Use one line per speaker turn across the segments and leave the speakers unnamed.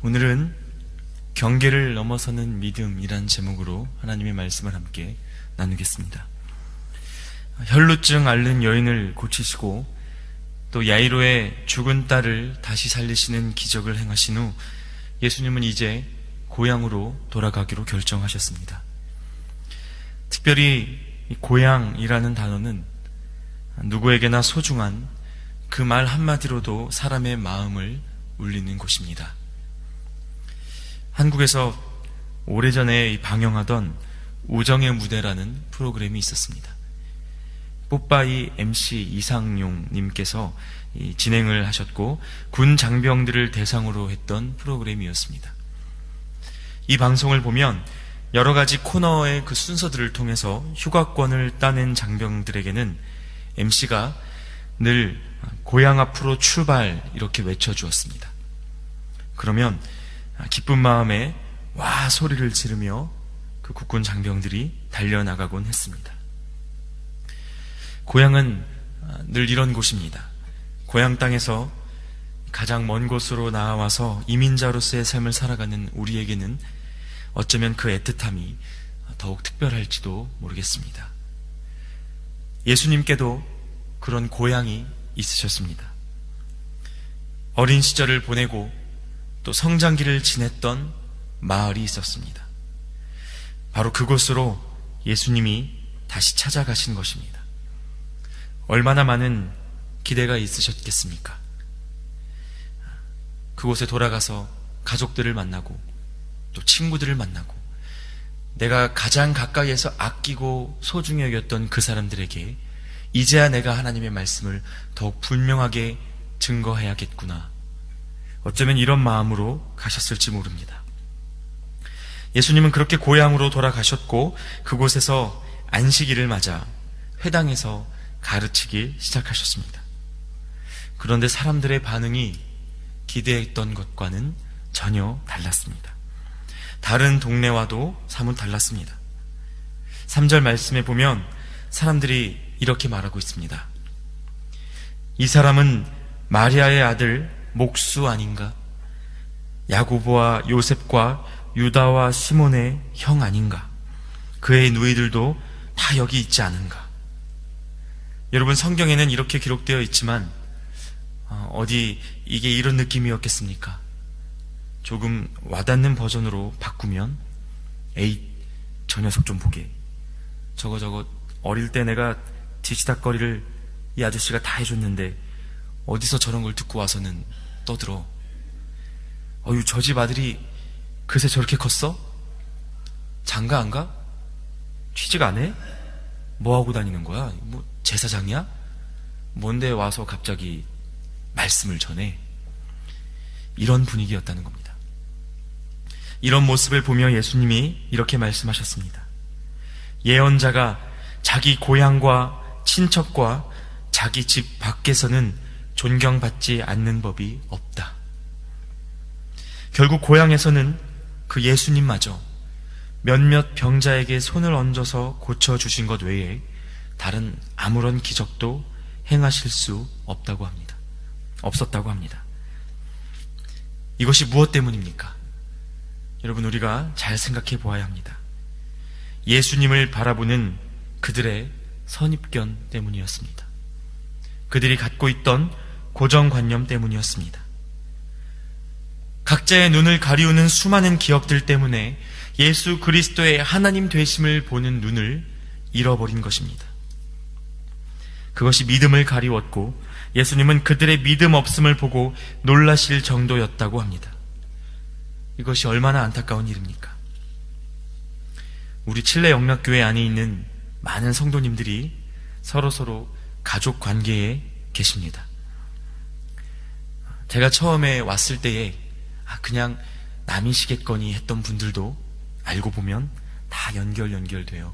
오늘은 경계를 넘어서는 믿음이란 제목으로 하나님의 말씀을 함께 나누겠습니다. 혈루증 앓는 여인을 고치시고 또 야이로의 죽은 딸을 다시 살리시는 기적을 행하신 후 예수님은 이제 고향으로 돌아가기로 결정하셨습니다. 특별히 이 고향이라는 단어는 누구에게나 소중한 그 말 한마디로도 사람의 마음을 울리는 곳입니다. 한국에서 오래전에 방영하던 우정의 무대라는 프로그램이 있었습니다. 뽀빠이 MC 이상용 님께서 진행을 하셨고 군 장병들을 대상으로 했던 프로그램이었습니다. 이 방송을 보면 여러 가지 코너의 그 순서들을 통해서 휴가권을 따낸 장병들에게는 MC가 늘 고향 앞으로 출발 이렇게 외쳐주었습니다. 그러면 기쁜 마음에 와 소리를 지르며 그 국군 장병들이 달려나가곤 했습니다. 고향은 늘 이런 곳입니다. 고향 땅에서 가장 먼 곳으로 나와서 이민자로서의 삶을 살아가는 우리에게는 어쩌면 그 애틋함이 더욱 특별할지도 모르겠습니다. 예수님께도 그런 고향이 있으셨습니다. 어린 시절을 보내고 또 성장기를 지냈던 마을이 있었습니다. 바로 그곳으로 예수님이 다시 찾아가신 것입니다. 얼마나 많은 기대가 있으셨겠습니까? 그곳에 돌아가서 가족들을 만나고 또 친구들을 만나고 내가 가장 가까이에서 아끼고 소중히 여겼던 그 사람들에게 이제야 내가 하나님의 말씀을 더욱 분명하게 증거해야겠구나. 어쩌면 이런 마음으로 가셨을지 모릅니다. 예수님은 그렇게 고향으로 돌아가셨고 그곳에서 안식일을 맞아 회당에서 가르치기 시작하셨습니다. 그런데 사람들의 반응이 기대했던 것과는 전혀 달랐습니다. 다른 동네와도 사뭇 달랐습니다. 3절 말씀에 보면 사람들이 이렇게 말하고 있습니다. 이 사람은 마리아의 아들 목수 아닌가? 야고보와 요셉과 유다와 시몬의 형 아닌가? 그의 누이들도 다 여기 있지 않은가? 여러분, 성경에는 이렇게 기록되어 있지만 어디 이게 이런 느낌이었겠습니까? 조금 와닿는 버전으로 바꾸면 에이, 저 녀석 좀 보게. 저거 어릴 때 내가 뒤치다거리를 이 아저씨가 다 해줬는데 어디서 저런 걸 듣고 와서는 떠들어. 어휴, 저 집 아들이 그새 저렇게 컸어? 장가 안 가? 취직 안 해? 뭐 하고 다니는 거야? 뭐 제사장이야? 뭔데 와서 갑자기 말씀을 전해? 이런 분위기였다는 겁니다. 이런 모습을 보며 예수님이 이렇게 말씀하셨습니다. 예언자가 자기 고향과 친척과 자기 집 밖에서는 존경받지 않는 법이 없다. 결국 고향에서는 그 예수님마저 몇몇 병자에게 손을 얹어서 고쳐주신 것 외에 다른 아무런 기적도 행하실 수 없었다고 합니다. 이것이 무엇 때문입니까? 여러분, 우리가 잘 생각해 보아야 합니다. 예수님을 바라보는 그들의 선입견 때문이었습니다. 그들이 갖고 있던 고정관념 때문이었습니다. 각자의 눈을 가리우는 수많은 기억들 때문에 예수 그리스도의 하나님 되심을 보는 눈을 잃어버린 것입니다. 그것이 믿음을 가리웠고 예수님은 그들의 믿음 없음을 보고 놀라실 정도였다고 합니다. 이것이 얼마나 안타까운 일입니까? 우리 칠레 영락교회 안에 있는 많은 성도님들이 서로 가족 관계에 계십니다. 제가 처음에 왔을 때에 그냥 남이시겠거니 했던 분들도 알고 보면 다 연결되어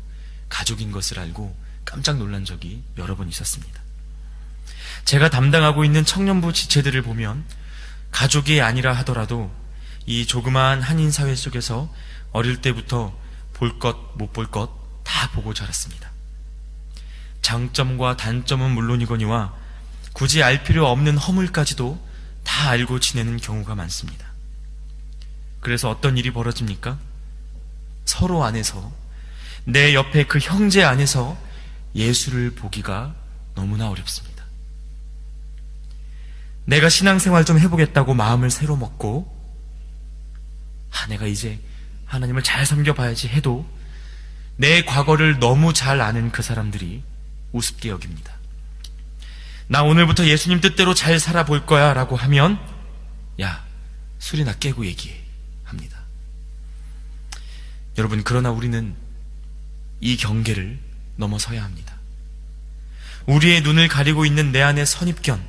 가족인 것을 알고 깜짝 놀란 적이 여러 번 있었습니다. 제가 담당하고 있는 청년부 지체들을 보면 가족이 아니라 하더라도 이 조그마한 한인사회 속에서 어릴 때부터 볼 것, 못 볼 것 다 보고 자랐습니다. 장점과 단점은 물론이거니와 굳이 알 필요 없는 허물까지도 다 알고 지내는 경우가 많습니다. 그래서 어떤 일이 벌어집니까? 서로 안에서, 내 옆에 그 형제 안에서 예수를 보기가 너무나 어렵습니다. 내가 신앙생활 좀 해보겠다고 마음을 새로 먹고, 내가 이제 하나님을 잘 섬겨봐야지 해도 내 과거를 너무 잘 아는 그 사람들이 우습게 여깁니다. 나 오늘부터 예수님 뜻대로 잘 살아볼 거야 라고 하면, 야, 술이나 깨고 얘기해 합니다. 여러분, 그러나 우리는 이 경계를 넘어서야 합니다. 우리의 눈을 가리고 있는 내 안의 선입견,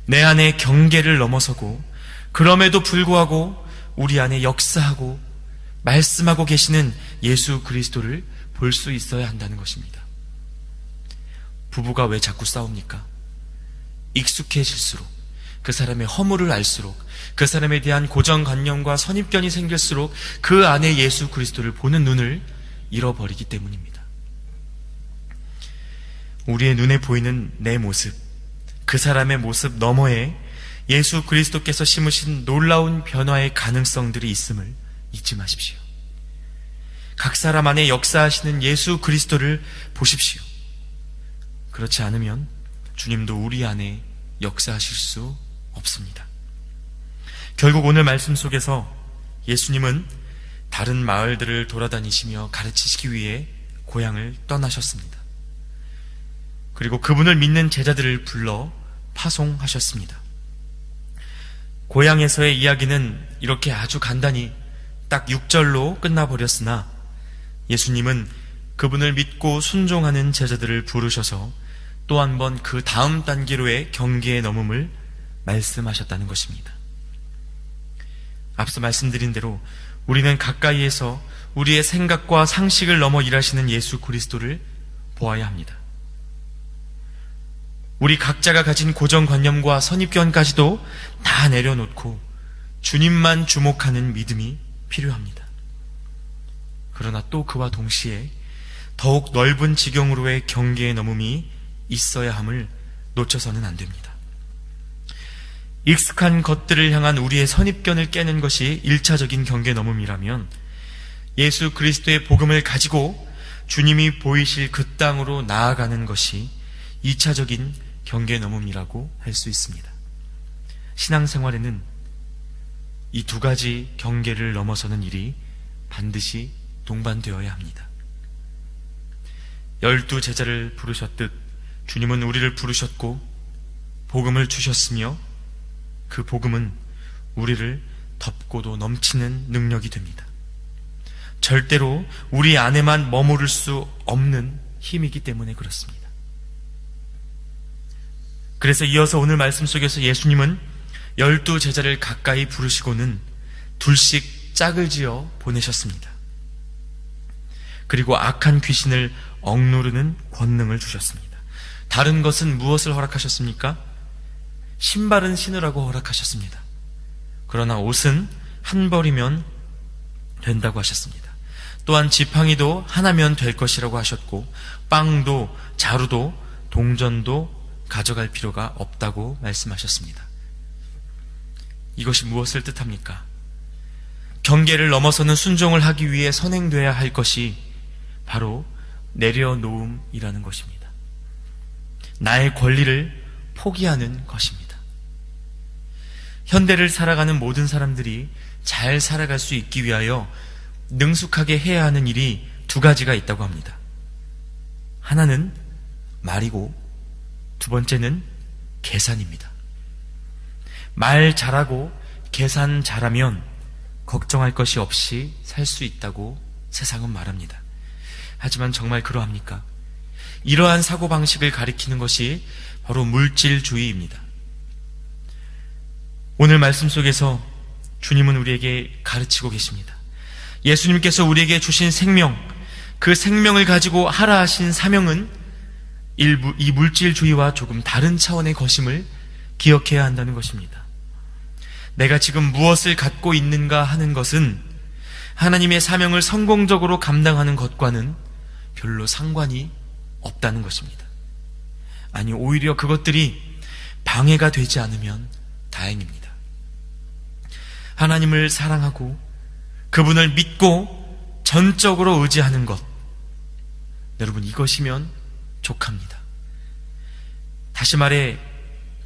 내 안의 경계를 넘어서고, 그럼에도 불구하고 우리 안에 역사하고 말씀하고 계시는 예수 그리스도를 볼 수 있어야 한다는 것입니다. 부부가 왜 자꾸 싸웁니까? 익숙해질수록, 그 사람의 허물을 알수록, 그 사람에 대한 고정관념과 선입견이 생길수록 그 안에 예수 그리스도를 보는 눈을 잃어버리기 때문입니다. 우리의 눈에 보이는 내 모습, 그 사람의 모습 너머에 예수 그리스도께서 심으신 놀라운 변화의 가능성들이 있음을 잊지 마십시오. 각 사람 안에 역사하시는 예수 그리스도를 보십시오. 그렇지 않으면 주님도 우리 안에 역사하실 수 없습니다. 결국 오늘 말씀 속에서 예수님은 다른 마을들을 돌아다니시며 가르치시기 위해 고향을 떠나셨습니다. 그리고 그분을 믿는 제자들을 불러 파송하셨습니다. 고향에서의 이야기는 이렇게 아주 간단히 딱 6절로 끝나버렸으나, 예수님은 그분을 믿고 순종하는 제자들을 부르셔서 또 한 번 그 다음 단계로의 경계의 넘음을 말씀하셨다는 것입니다. 앞서 말씀드린 대로 우리는 가까이에서 우리의 생각과 상식을 넘어 일하시는 예수 그리스도를 보아야 합니다. 우리 각자가 가진 고정관념과 선입견까지도 다 내려놓고 주님만 주목하는 믿음이 필요합니다. 그러나 또 그와 동시에 더욱 넓은 지경으로의 경계의 넘음이 있어야 함을 놓쳐서는 안 됩니다. 익숙한 것들을 향한 우리의 선입견을 깨는 것이 1차적인 경계 넘음이라면, 예수 그리스도의 복음을 가지고 주님이 보이실 그 땅으로 나아가는 것이 2차적인 경계 넘음이라고 할 수 있습니다. 신앙생활에는 이 두 가지 경계를 넘어서는 일이 반드시 동반되어야 합니다. 12 제자를 부르셨듯 주님은 우리를 부르셨고 복음을 주셨으며, 그 복음은 우리를 덮고도 넘치는 능력이 됩니다. 절대로 우리 안에만 머무를 수 없는 힘이기 때문에 그렇습니다. 그래서 이어서 오늘 말씀 속에서 예수님은 12 제자를 가까이 부르시고는 둘씩 짝을 지어 보내셨습니다. 그리고 악한 귀신을 억누르는 권능을 주셨습니다. 다른 것은 무엇을 허락하셨습니까? 신발은 신으라고 허락하셨습니다. 그러나 옷은 한 벌이면 된다고 하셨습니다. 또한 지팡이도 하나면 될 것이라고 하셨고, 빵도 자루도 동전도 가져갈 필요가 없다고 말씀하셨습니다. 이것이 무엇을 뜻합니까? 경계를 넘어서는 순종을 하기 위해 선행돼야 할 것이 바로 내려놓음이라는 것입니다. 나의 권리를 포기하는 것입니다. 현대를 살아가는 모든 사람들이 잘 살아갈 수 있기 위하여 능숙하게 해야 하는 일이 두 가지가 있다고 합니다. 하나는 말이고 두 번째는 계산입니다. 말 잘하고 계산 잘하면 걱정할 것이 없이 살 수 있다고 세상은 말합니다. 하지만 정말 그러합니까? 이러한 사고방식을 가리키는 것이 바로 물질주의입니다. 오늘 말씀 속에서 주님은 우리에게 가르치고 계십니다. 예수님께서 우리에게 주신 생명, 그 생명을 가지고 하라 하신 사명은 이 물질주의와 조금 다른 차원의 것임을 기억해야 한다는 것입니다. 내가 지금 무엇을 갖고 있는가 하는 것은 하나님의 사명을 성공적으로 감당하는 것과는 별로 상관이 없다는 것입니다. 아니, 오히려 그것들이 방해가 되지 않으면 다행입니다. 하나님을 사랑하고 그분을 믿고 전적으로 의지하는 것, 여러분, 이것이면 족합니다. 다시 말해,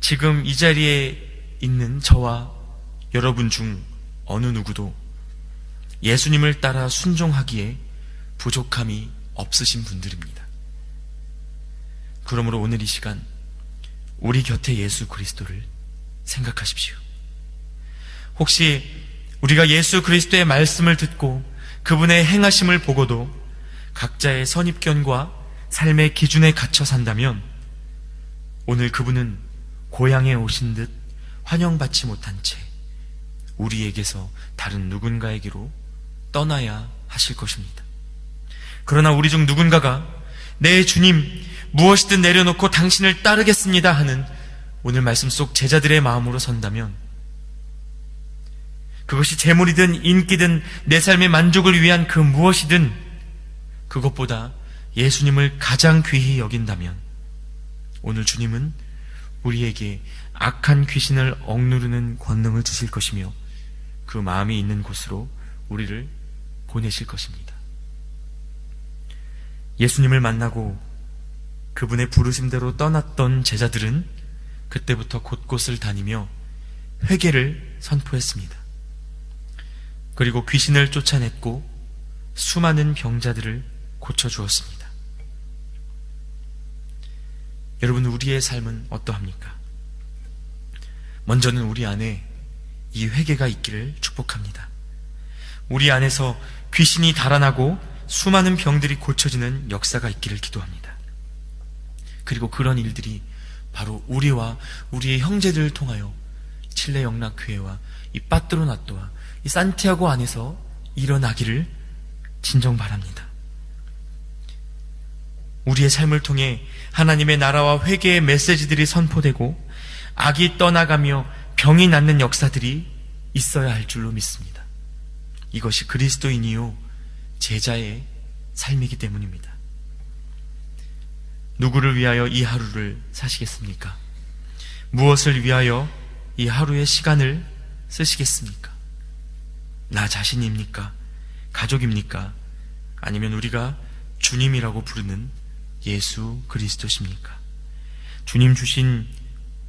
지금 이 자리에 있는 저와 여러분 중 어느 누구도 예수님을 따라 순종하기에 부족함이 없으신 분들입니다. 그러므로 오늘 이 시간 우리 곁에 예수 그리스도를 생각하십시오. 혹시 우리가 예수 그리스도의 말씀을 듣고 그분의 행하심을 보고도 각자의 선입견과 삶의 기준에 갇혀 산다면 오늘 그분은 고향에 오신 듯 환영받지 못한 채 우리에게서 다른 누군가에게로 떠나야 하실 것입니다. 그러나 우리 중 누군가가 내 주님 무엇이든 내려놓고 당신을 따르겠습니다 하는 오늘 말씀 속 제자들의 마음으로 선다면, 그것이 재물이든 인기든 내 삶의 만족을 위한 그 무엇이든 그것보다 예수님을 가장 귀히 여긴다면 오늘 주님은 우리에게 악한 귀신을 억누르는 권능을 주실 것이며 그 마음이 있는 곳으로 우리를 보내실 것입니다. 예수님을 만나고 그분의 부르심대로 떠났던 제자들은 그때부터 곳곳을 다니며 회개를 선포했습니다. 그리고 귀신을 쫓아냈고 수많은 병자들을 고쳐주었습니다. 여러분, 우리의 삶은 어떠합니까? 먼저는 우리 안에 이 회개가 있기를 축복합니다. 우리 안에서 귀신이 달아나고 수많은 병들이 고쳐지는 역사가 있기를 기도합니다. 그리고 그런 일들이 바로 우리와 우리의 형제들을 통하여 칠레 영락교회와 이 빠뜨로나또와 이 산티아고 안에서 일어나기를 진정 바랍니다. 우리의 삶을 통해 하나님의 나라와 회개의 메시지들이 선포되고 악이 떠나가며 병이 낫는 역사들이 있어야 할 줄로 믿습니다. 이것이 그리스도인이요 제자의 삶이기 때문입니다. 누구를 위하여 이 하루를 사시겠습니까? 무엇을 위하여 이 하루의 시간을 쓰시겠습니까? 나 자신입니까? 가족입니까? 아니면 우리가 주님이라고 부르는 예수 그리스도십니까? 주님 주신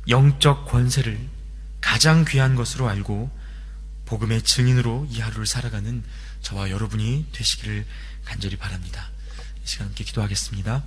영적 권세를 가장 귀한 것으로 알고 복음의 증인으로 이 하루를 살아가는 저와 여러분이 되시기를 간절히 바랍니다. 이 시간 함께 기도하겠습니다.